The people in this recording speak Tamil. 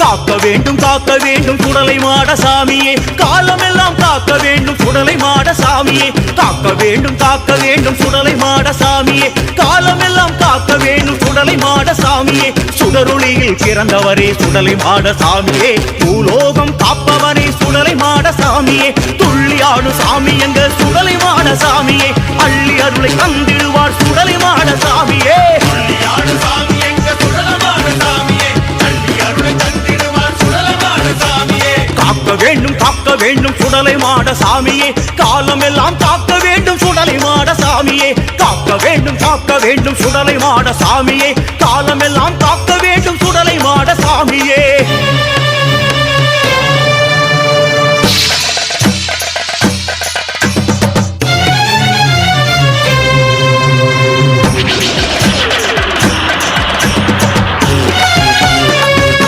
காக்க வேண்டும் சுடலை மாட சாமியே காலமெல்லாம் காக்க வேண்டும் சுடலை மாட சாமியே காக்க வேண்டும் சுடலை மாட சாமியே காலமெல்லாம் காக்க வேண்டும் சுடலை மாட சாமியே சுடரொளியில் பிறந்தவரே சுடலை மாட சாமியே பூலோகம் காப்பவனே சுடலை மாட சாமியே துள்ளியாடு சாமி எங்க சுடலை மாட சாமியே அள்ளி அருளை தந்திடுவார் சுடலை மாட சாமியே காக்க வேண்டும் சுடலை மாட சாமியே காலமெல்லாம் காக்க வேண்டும் சுடலை மாட சாமியே காக்க வேண்டும் சுடலை மாட சாமியே காலமெல்லாம் காக்க